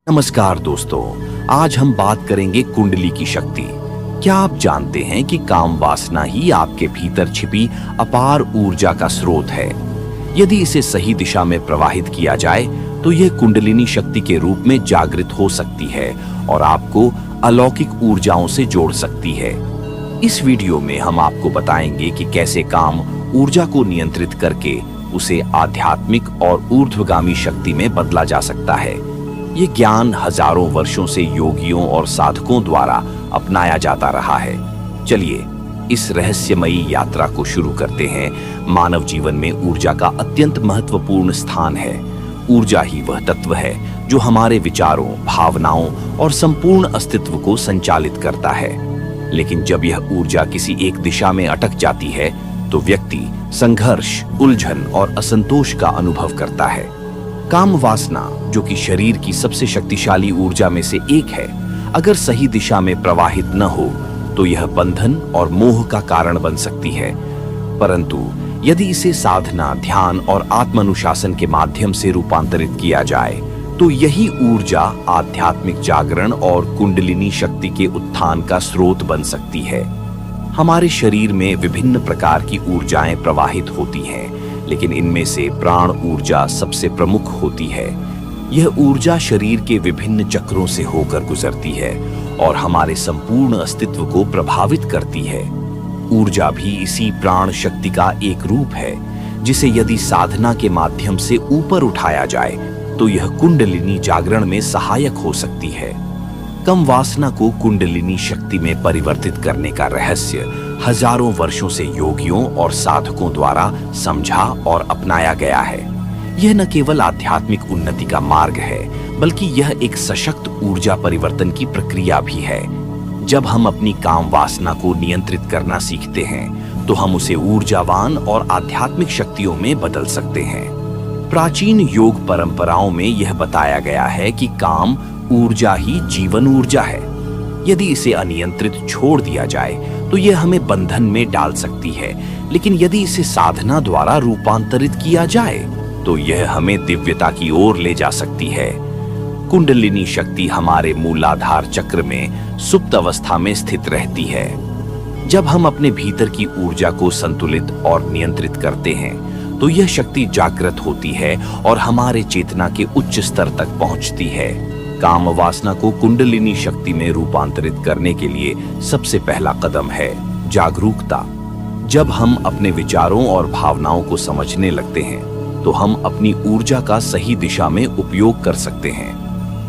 नमस्कार दोस्तों, आज हम बात करेंगे कुंडली की शक्ति। क्या आप जानते हैं कि काम वासना ही आपके भीतर छिपी अपार ऊर्जा का स्रोत है। यदि इसे सही दिशा में प्रवाहित किया जाए तो यह कुंडलिनी शक्ति के रूप में जागृत हो सकती है और आपको अलौकिक ऊर्जाओं से जोड़ सकती है। इस वीडियो में हम आपको बताएंगे कि कैसे काम ऊर्जा को नियंत्रित करके उसे आध्यात्मिक और ऊर्ध्वगामी शक्ति में बदला जा सकता है। ये ज्ञान हजारों वर्षों से योगियों और साधकों द्वारा अपनाया जाता रहा है। चलिए इस रहस्यमयी यात्रा को शुरू करते हैं। मानव जीवन में ऊर्जा का अत्यंत महत्वपूर्ण स्थान है। ऊर्जा ही वह तत्व है जो हमारे विचारों, भावनाओं और संपूर्ण अस्तित्व को संचालित करता है। लेकिन जब यह ऊर्जा किसी एक दिशा में अटक जाती है तो व्यक्ति संघर्ष, उलझन और असंतोष का अनुभव करता है। काम वासना, जो कि शरीर की सबसे शक्तिशाली ऊर्जा में से एक है, अगर सही दिशा में प्रवाहित न हो तो यह बंधन और मोह का कारण बन सकती है। परंतु यदि इसे साधना, ध्यान और आत्मानुशासन के माध्यम से रूपांतरित किया जाए तो यही ऊर्जा आध्यात्मिक जागरण और कुंडलिनी शक्ति के उत्थान का स्रोत बन सकती है। हमारे शरीर में विभिन्न प्रकार की ऊर्जाएं प्रवाहित होती हैं, लेकिन इनमें से प्राण ऊर्जा सबसे प्रमुख होती है। यह ऊर्जा शरीर के विभिन्न चक्रों से होकर गुजरती है और हमारे संपूर्ण अस्तित्व को प्रभावित करती है। ऊर्जा भी इसी प्राण शक्ति का एक रूप है, जिसे यदि साधना के माध्यम से ऊपर उठाया जाए तो यह कुंडलिनी जागरण में सहायक हो सकती है। कम वासना को कुंडलिनी शक्ति में परिवर्तित करने का रहस्य हजारों वर्षों से योगियों और साधकों द्वारा समझा और अपनाया गया है। यह न केवल आध्यात्मिक उन्नति का मार्ग है, बल्कि यह एक सशक्त ऊर्जा परिवर्तन की प्रक्रिया भी है। जब हम अपनी काम वासना को नियंत्रित करना सीखते हैं तो हम उसे ऊर्जावान और आध्यात्मिक शक्तियों में बदल सकते हैं। प्राचीन योग परंपराओं में यह बताया गया है कि काम ऊर्जा ही जीवन ऊर्जा है। यदि इसे अनियंत्रित छोड़ दिया जाए तो यह हमें बंधन में डाल सकती है, लेकिन यदि इसे साधना द्वारा रूपांतरित किया जाए तो यह हमें दिव्यता की ओर ले जा सकती है। कुंडलिनी शक्ति हमारे मूलाधार चक्र में सुप्त अवस्था में स्थित रहती है। जब हम अपने भीतर की ऊर्जा को संतुलित और नियंत्रित करते हैं तो यह शक्ति जागृत होती है और हमारे चेतना के उच्च स्तर तक पहुंचती है। काम वासना को कुंडलिनी शक्ति में रूपांतरित करने के लिए सबसे पहला कदम है जागरूकता। जब हम अपने विचारों और भावनाओं को समझने लगते हैं तो हम अपनी ऊर्जा का सही दिशा में उपयोग कर सकते हैं।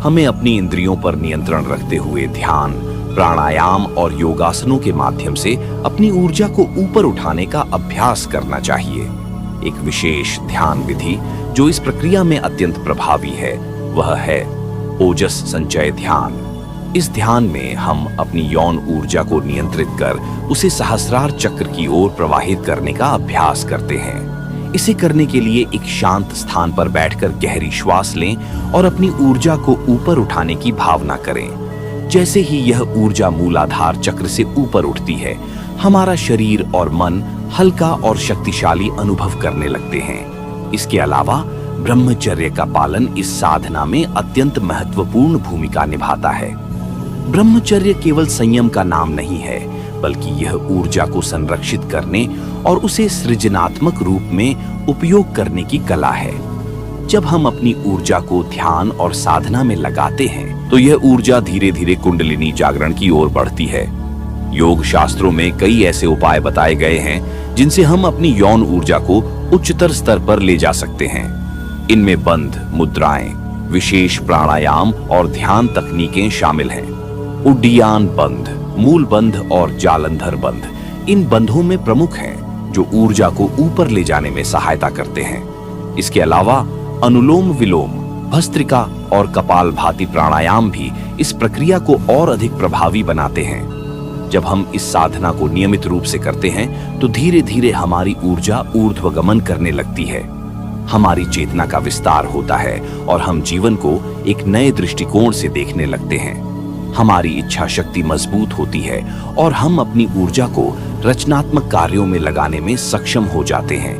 हमें अपनी इंद्रियों पर नियंत्रण रखते हुए ध्यान, प्राणायाम और योगासनों के माध्यम से अपनी ऊर्जा को ऊपर उठाने का अभ्यास करना चाहिए। एक विशेष ध्यान विधि जो इस प्रक्रिया में अत्यंत प्रभावी है वह है ओजस संचय ध्यान। इस ध्यान में हम अपनी यौन ऊर्जा को नियंत्रित कर उसे सहस्रार चक्र की ओर प्रवाहित करने का अभ्यास करते हैं। इसे करने के लिए एक शांत स्थान पर बैठकर गहरी श्वास लें और अपनी ऊर्जा को ऊपर उठाने की भावना करें। जैसे ही यह ऊर्जा मूलाधार चक्र से ऊपर उठती है, हमारा शरीर और मन हल्का और शक्तिशाली अनुभव करने लगते हैं। इसके अलावा ब्रह्मचर्य का पालन इस साधना में अत्यंत महत्वपूर्ण भूमिका निभाता है। ब्रह्मचर्य केवल संयम का नाम नहीं है, बल्कि यह ऊर्जा को संरक्षित करने और उसे सृजनात्मक रूप में उपयोग करने की कला है। जब हम अपनी ऊर्जा को ध्यान और साधना में लगाते हैं तो यह ऊर्जा धीरे धीरे कुंडलिनी जागरण की ओर बढ़ती है। योग शास्त्रों में कई ऐसे उपाय बताए गए हैं जिनसे हम अपनी यौन ऊर्जा को उच्चतर स्तर पर ले जा सकते हैं। इनमें बंध, मुद्राएं, विशेष प्राणायाम और ध्यान तकनीकें शामिल हैं। उड्डीयान बंध, मूल बंध और जालंधर बंध इन बंधों में प्रमुख हैं जो ऊर्जा को ऊपर ले जाने में सहायता करते हैं। इसके अलावा अनुलोम विलोम, भस्त्रिका और कपालभाति प्राणायाम भी इस प्रक्रिया को और अधिक प्रभावी बनाते हैं। जब हम इस साधना को नियमित रूप से करते हैं तो धीरे धीरे हमारी ऊर्जा ऊर्ध्वगमन करने लगती है। हमारी चेतना का विस्तार होता है और हम जीवन को एक नए दृष्टिकोण से देखने लगते हैं। हमारी इच्छा शक्ति मजबूत होती है और हम अपनी ऊर्जा को रचनात्मक कार्यों में लगाने में सक्षम हो जाते हैं।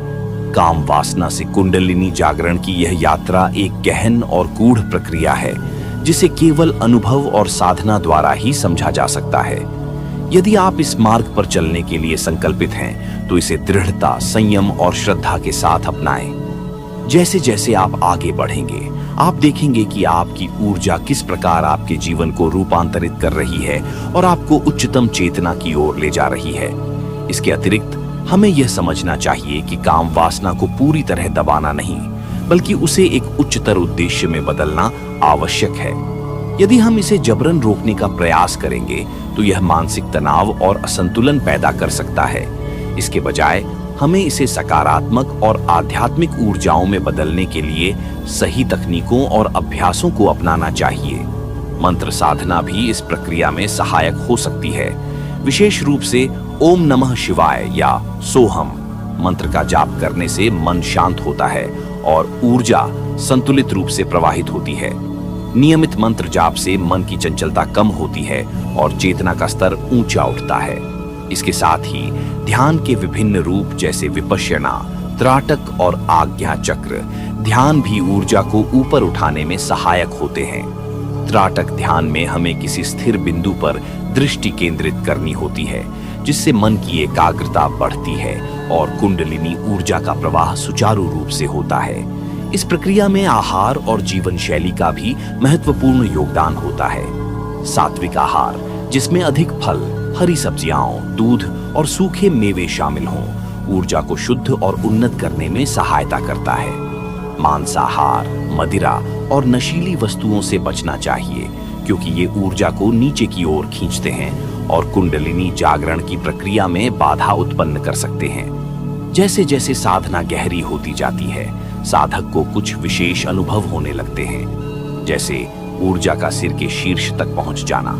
काम वासना से कुंडलिनी जागरण की यह यात्रा एक गहन और गूढ़ प्रक्रिया है जिसे केवल अनुभव और साधना द्वारा ही समझा जा सकता है। यदि आप इस मार्ग पर चलने के लिए संकल्पित हैं, तो इसे दृढ़ता, संयम और श्रद्धा के साथ अपनाएं। जैसे जैसे आप आगे बढ़ेंगे, आप देखेंगे कि आपकी ऊर्जा किस प्रकार आपके जीवन को रूपांतरित कर रही है और आपको उच्चतम चेतना की ओर ले जा रही है। इसके अतिरिक्त हमें यह समझना चाहिए कि काम वासना को पूरी तरह दबाना नहीं, बल्कि उसे एक उच्चतर उद्देश्य में बदलना आवश्यक है। यदि हम इसे जबरन रोकने का प्रयास करेंगे, तो यह मानसिक तनाव और असंतुलन पैदा कर सकता है। इसके बजाय हमें इसे सकारात्मक और आध्यात्मिक ऊर्जाओं में बदलने के लिए सही तकनीकों और अभ्यासों को अपनाना चाहिए। मंत्र साधना भी इस प्रक्रिया में सहायक हो सकती है। विशेष रूप से ओम नमः शिवाय या सोहम मंत्र का जाप करने से मन शांत होता है और ऊर्जा संतुलित रूप से प्रवाहित होती है। नियमित मंत्र जाप से मन की चंचलता कम होती है और चेतना का स्तर ऊंचा उठता है। इसके साथ ही ध्यान के विभिन्न रूप जैसे विपश्यना, त्राटक और आज्ञा चक्र ध्यान भी ऊर्जा को ऊपर उठाने में सहायक होते हैं। त्राटक ध्यान में हमें किसी स्थिर बिंदु पर दृष्टि केंद्रित करनी होती है, जिससे मन की एकाग्रता बढ़ती है और कुंडलिनी ऊर्जा का प्रवाह सुचारू रूप से होता है। इस प्रक्रिया में आहार और जीवन शैली का भी महत्वपूर्ण योगदान होता है। सात्विक आहार, जिसमें अधिक फल, हरी सब्जियां, दूध और सूखे मेवे शामिल हों, ऊर्जा को शुद्ध और उन्नत करने में सहायता करता है। मांसाहार, मदिरा और नशीली वस्तुओं से बचना चाहिए, क्योंकि ये ऊर्जा को नीचे की ओर खींचते हैं और कुंडलिनी जागरण की प्रक्रिया में बाधा उत्पन्न कर सकते हैं। जैसे जैसे साधना गहरी होती जाती है, साधक को कुछ विशेष अनुभव होने लगते हैं, जैसे ऊर्जा का सिर के शीर्ष तक पहुंच जाना,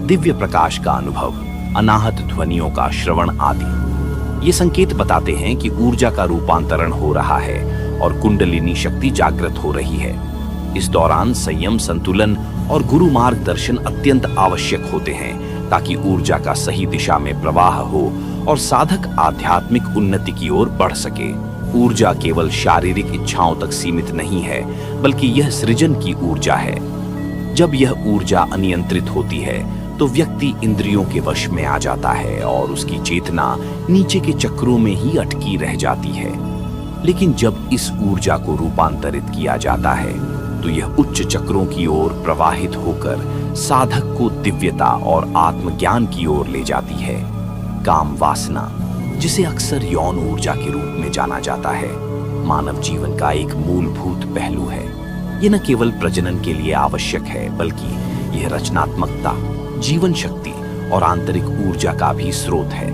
दिव्य प्रकाश का अनुभव, अनाहत ध्वनियों का श्रवण आदि। ये संकेत बताते हैं कि ऊर्जा का रूपांतरण हो रहा है और कुंडलिनी शक्ति जागृत हो रही है। इस दौरान संयम, संतुलन और गुरु मार्गदर्शन अत्यंत आवश्यक होते हैं, ताकि ऊर्जा का सही दिशा में प्रवाह हो और साधक आध्यात्मिक उन्नति की ओर बढ़ सके। ऊर्जा केवल शारीरिक इच्छाओं तक सीमित नहीं है, बल्कि यह सृजन की ऊर्जा है। जब यह ऊर्जा अनियंत्रित होती है, तो व्यक्ति इंद्रियों के वश में आ जाता है और उसकी चेतना नीचे के चक्रों में ही अटकी रह जाती है। लेकिन जब इस ऊर्जा को रूपांतरित किया जाता है, तो यह उच्च चक्रों की ओर प्रवाहित होकर साधक को दिव्यता और आत्मज्ञान की ओर ले जाती है। काम वासना, जिसे अक्सर यौन ऊर्जा के रूप में जाना जाता है, मानव जीवन का एक मूलभूत पहलू है। यह न केवल प्रजनन के लिए आवश्यक है, बल्कि यह रचनात्मकता, जीवन शक्ति और आंतरिक ऊर्जा का भी स्रोत है।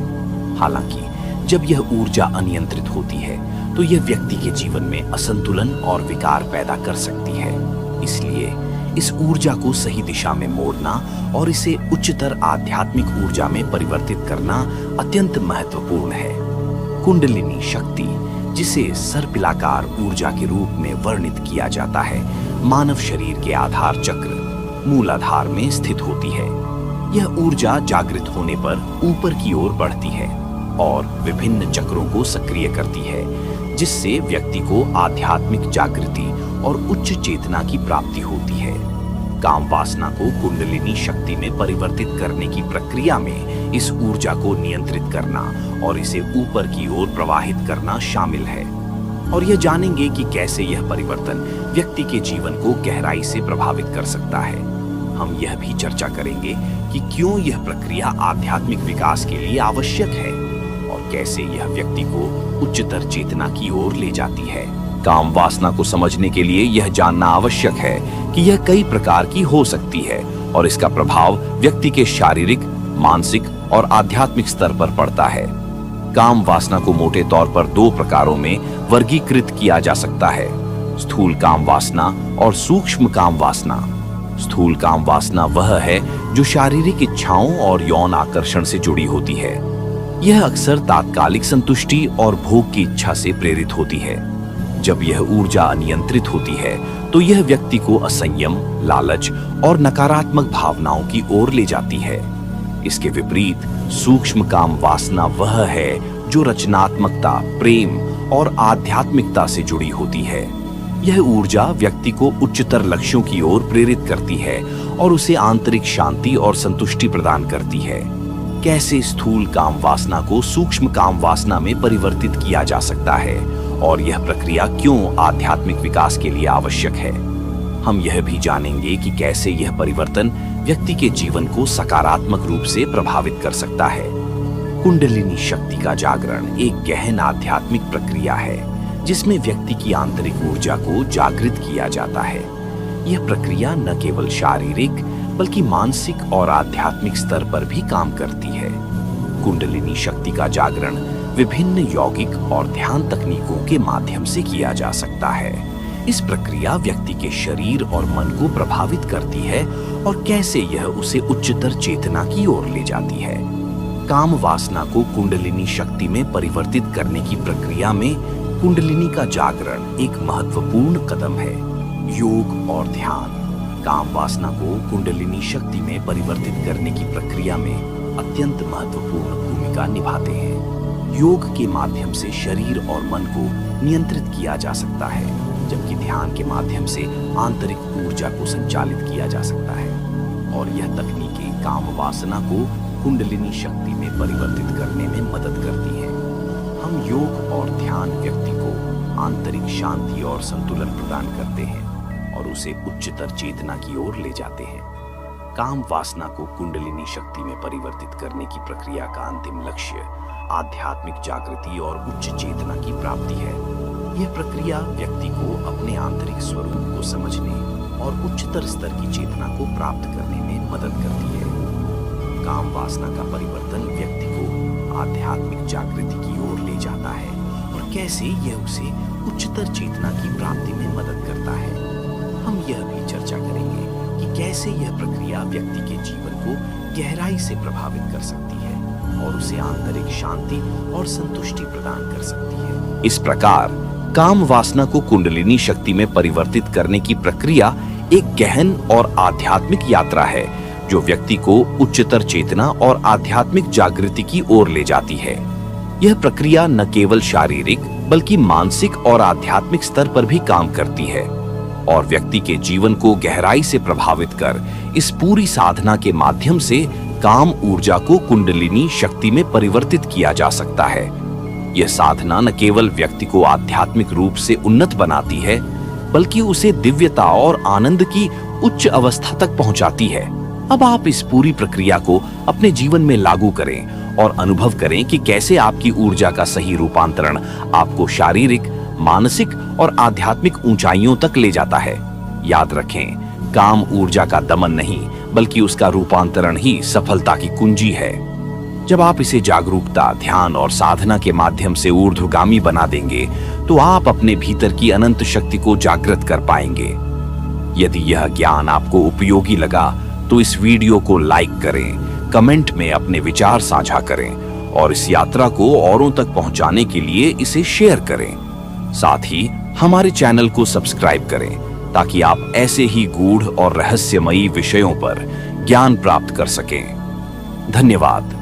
हालांकि जब यह ऊर्जा अनियंत्रित होती है, तो यह व्यक्ति के जीवन में असंतुलन और विकार पैदा कर सकती है। इसलिए इस ऊर्जा को सही दिशा में मोड़ना और इसे उच्चतर आध्यात्मिक ऊर्जा में परिवर्तित करना अत्यंत महत्वपूर्ण है। कुंडलिनी शक्ति, जिसे सर्पिलाकार ऊर्जा के रूप में वर्णित किया जाता है, मानव शरीर के आधार चक्र मूलाधार में स्थित होती है। यह ऊर्जा जागृत होने पर ऊपर की ओर बढ़ती है और विभिन्न चक्रों को सक्रिय करती है, जिससे व्यक्ति को आध्यात्मिक जागृति और उच्च चेतना की प्राप्ति होती है। काम वासना को कुंडलिनी शक्ति में परिवर्तित करने की प्रक्रिया में इस ऊर्जा को नियंत्रित करना और इसे ऊपर की ओर प्रवाहित करना शामिल है। और यह जानेंगे कि कैसे यह परिवर्तन व्यक्ति के जीवन को गहराई से प्रभावित कर सकता है। हम यह भी चर्चा करेंगे कि क्यों यह प्रक्रिया आध्यात्मिक विकास के लिए आवश्यक है और कैसे यह व्यक्ति को उच्चतर चेतना की ओर ले जाती है। काम वासना को समझने के लिए यह जानना आवश्यक है कि यह कई प्रकार की हो सकती है और इसका प्रभाव व्यक्ति के शारीरिक, मानसिक और आध्यात्मिक स्तर पर पड़ता है। काम वासना को मोटे तौर पर दो प्रकारों में वर्गीकृत किया जा सकता है: स्थूल काम वासना और सूक्ष्म काम वासना। स्थूल काम वासना वह है जो शारीरिक इच्छाओं और यौन आकर्षण से जुड़ी होती है। यह अक्सर तात्कालिक संतुष्टि और भोग की इच्छा से प्रेरित होती है। जब यह ऊर्जा अनियंत्रित होती है, तो यह व्यक्ति को असंयम, लालच और नकारात्मक भावनाओं की ओर ले जाती है। इसके विपरीत सूक्ष्म काम वासना वह है जो रचनात्मकता, प्रेम और आध्यात्मिकता से जुड़ी होती है। यह ऊर्जा व्यक्ति को उच्चतर लक्ष्यों की ओर प्रेरित करती है और उसे आंतरिक शांति और संतुष्टि प्रदान करती है। कैसे स्थूल काम वासना को सूक्ष्म काम वासना में परिवर्तित किया जा सकता है और यह प्रक्रिया क्यों आध्यात्मिक विकास के लिए आवश्यक है। हम यह भी जानेंगे कि कैसे यह परिवर्तन व्यक्ति के जीवन को सकारात्मक रूप से प्रभावित कर सकता है। कुंडलिनी शक्ति का जागरण एक गहन आध्यात्मिक प्रक्रिया है जिसमें व्यक्ति की आंतरिक ऊर्जा को जागृत किया जाता है। यह प्रक्रिया न केवल शारीरिक बल्कि मानसिक और आध्यात्मिक स्तर पर भी काम करती है। कुंडलिनी शक्ति का जागरण विभिन्न यौगिक और ध्यान तकनीकों के माध्यम से किया जा सकता है। इस प्रक्रिया व्यक्ति के शरीर और मन को प्रभावित करती है और कैसे यह उसे उच्चतर चेतना की ओर ले जाती है। काम वासना को कुंडलिनी शक्ति में परिवर्तित करने की प्रक्रिया में कुंडलिनी का जागरण एक महत्वपूर्ण कदम है। योग और ध्यान काम वासना को कुंडलिनी शक्ति में परिवर्तित करने की प्रक्रिया में अत्यंत महत्वपूर्ण भूमिका निभाते हैं। योग के माध्यम से शरीर और मन को नियंत्रित किया जा सकता है, जबकि ध्यान के माध्यम से आंतरिक ऊर्जा को संचालित किया जा सकता है। और यह तकनीकें काम वासना को कुंडलिनी शक्ति में परिवर्तित करने में मदद करती हैं। हम योग और ध्यान व्यक्ति को आंतरिक शांति और संतुलन प्रदान करते हैं और उसे उच्चतर चेतना की ओर ले जाते हैं। काम वासना को कुंडलिनी शक्ति में परिवर्तित करने की प्रक्रिया का अंतिम लक्ष्य आध्यात्मिक जागृति और उच्च चेतना की प्राप्ति है। यह प्रक्रिया व्यक्ति को अपने आंतरिक स्वरूप को समझने और उच्चतर स्तर की चेतना को प्राप्त करने में मदद करती है। काम वासना का परिवर्तन व्यक्ति को आध्यात्मिक जागृति की ओर ले जाता है और कैसे यह उसे उच्चतर चेतना की प्राप्ति में मदद करता है। हम यह भी चर्चा करेंगे कि कैसे यह प्रक्रिया व्यक्ति के जीवन को गहराई से प्रभावित कर सकती है और उसे आंतरिक शांति और संतुष्टि प्रदान कर सकती है। इस प्रकार काम वासना को कुंडलिनी शक्ति में परिवर्तित करने की प्रक्रिया एक गहन और आध्यात्मिक यात्रा है जो व्यक्ति को उच्चतर चेतना और आध्यात्मिक जागृति की ओर ले जाती है। यह प्रक्रिया न केवल शारीरिक बल्कि मानसिक और आध्यात्मिक स्तर पर भी काम करती है और व्यक्ति के जीवन को गहराई से प्रभावित कर इस पूरी साधना के माध्यम से काम ऊर्जा को कुंडलिनी शक्ति में परिवर्तित किया जा सकता है। यह साधना न केवल व्यक्ति को आध्यात्मिक रूप से उन्नत बनाती है बल्कि उसे दिव्यता और आनंद की उच्च अवस्था तक पहुंचाती है। अब आप इस पूरी प्रक्रिया को अपने जीवन में लागू करें और अनुभव करें कि कैसे आपकी ऊर्जा का सही रूपांतरण आपको शारीरिक, मानसिक और आध्यात्मिक ऊंचाइयों तक ले जाता है। याद रखें, काम ऊर्जा का दमन नहीं बल्कि उसका रूपांतरण ही सफलता की कुंजी है। जब आप इसे जागरूकता, ध्यान और साधना के माध्यम से ऊर्ध्वगामी बना देंगे तो आप अपने भीतर की अनंत शक्ति को जागृत कर पाएंगे। यदि यह ज्ञान आपको उपयोगी लगा तो इस वीडियो को लाइक करें, कमेंट में अपने विचार साझा करें और इस यात्रा को औरों तक पहुंचाने के लिए इसे शेयर करें। साथ ही हमारे चैनल को सब्सक्राइब करें ताकि आप ऐसे ही गूढ़ और रहस्यमयी विषयों पर ज्ञान प्राप्त कर सकें। धन्यवाद।